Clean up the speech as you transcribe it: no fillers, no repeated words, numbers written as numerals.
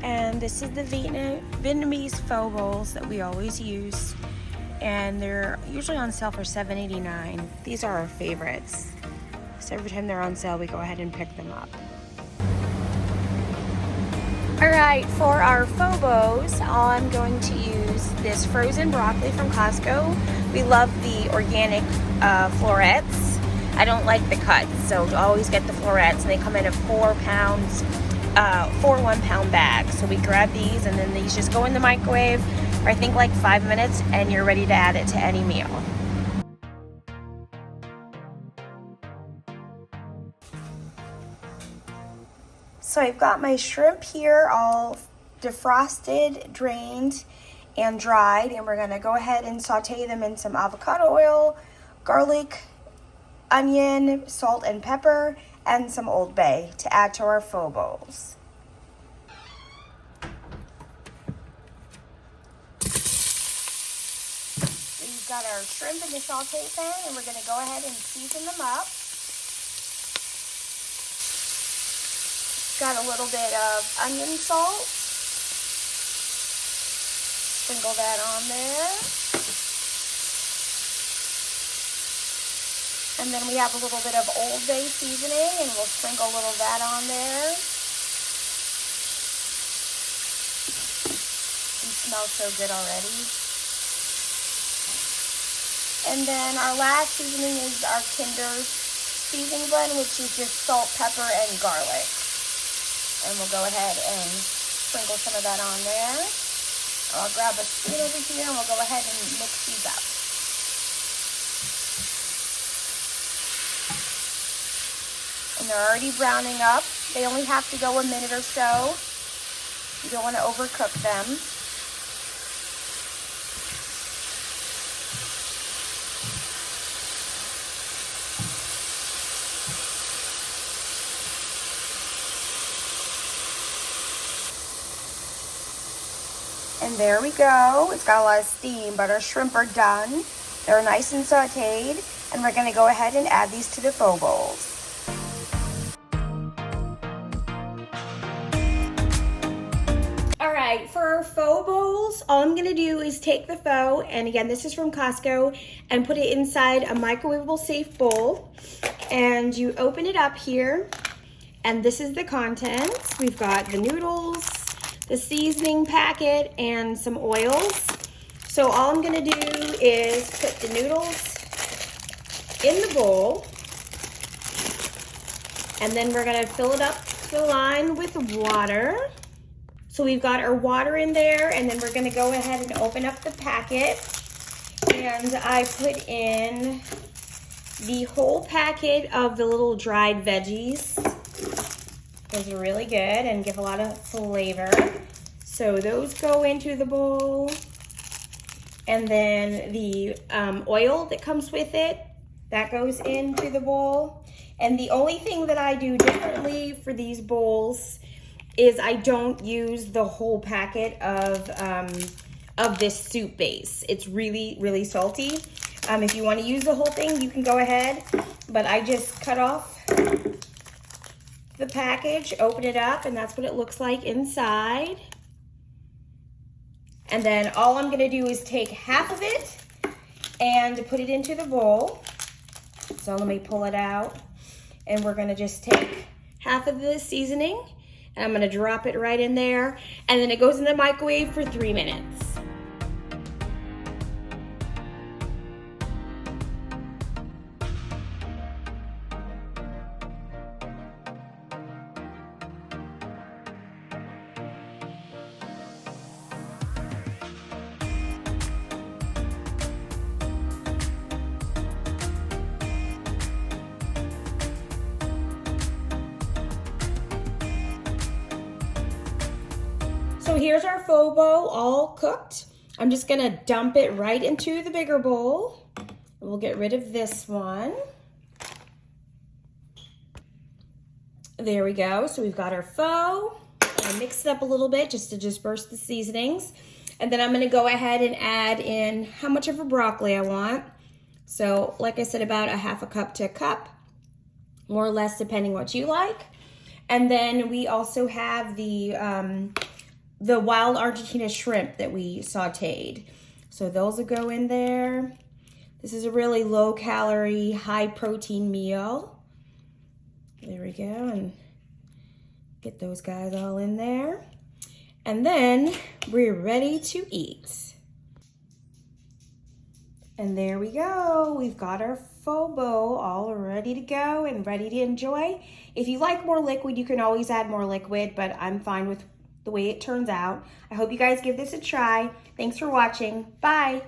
And this is the Vietnamese pho bowls that we always use, and they're usually on sale for $7.89. These are our favorites, so every time they're on sale we go ahead and pick them up. Alright, for our pho bows, I'm going to use this frozen broccoli from Costco. We love the organic florets. I don't like the cuts, so always get the florets, and they come in a 4 1-pound bags. So we grab these, and then these just go in the microwave for I think like 5 minutes, and you're ready to add it to any meal. So I've got my shrimp here all defrosted, drained, and dried, and we're gonna go ahead and saute them in some avocado oil, garlic, onion, salt and pepper, and some Old Bay to add to our pho bowls. We've got our shrimp in the saute pan, and we're gonna go ahead and season them up. Got a little bit of onion salt. Sprinkle that on there. And then we have a little bit of Old Bay seasoning, and we'll sprinkle a little of that on there. It smells so good already. And then our last seasoning is our Kinder's seasoning blend, which is just salt, pepper, and garlic. And we'll go ahead and sprinkle some of that on there. I'll grab a spoon over here, and we'll go ahead and mix these up. And they're already browning up. They only have to go a minute or so. You don't want to overcook them. And there we go. It's got a lot of steam, but our shrimp are done. They're nice and sauteed, and we're going to go ahead and add these to the pho bowls. Alright, for our pho bowls, all I'm going to do is take the pho, and again, this is from Costco, and put it inside a microwavable safe bowl. And you open it up here, and this is the contents. We've got the noodles, the seasoning packet, and some oils. So all I'm gonna do is put the noodles in the bowl, and then we're gonna fill it up to the line with water. So we've got our water in there, and then we're gonna go ahead and open up the packet. And I put in the whole packet of the little dried veggies. Those are really good and give a lot of flavor. So those go into the bowl. And then the oil that comes with it, that goes into the bowl. And the only thing that I do differently for these bowls is I don't use the whole packet of this soup base. It's really, really salty. If you want to use the whole thing, you can go ahead. But I just cut off the package, open it up, and that's what it looks like inside. And then all I'm gonna do is take half of it and put it into the bowl. So let me pull it out, and we're gonna just take half of the seasoning, and I'm gonna drop it right in there, and then it goes in the microwave for 3 minutes. So here's our pho bowl all cooked. I'm just gonna dump it right into the bigger bowl. We'll get rid of this one. There we go. So we've got our pho. I mix it up a little bit just to disperse the seasonings. And then I'm gonna go ahead and add in how much of a broccoli I want. So like I said, about a half a cup to a cup, more or less depending what you like. And then we also have the the wild Argentina shrimp that we sauteed. So those will go in there. This is a really low calorie, high protein meal. There we go, and get those guys all in there. And then we're ready to eat. And there we go. We've got our pho bo all ready to go and ready to enjoy. If you like more liquid, you can always add more liquid, but I'm fine with the way it turns out. I hope you guys give this a try. Thanks for watching. Bye.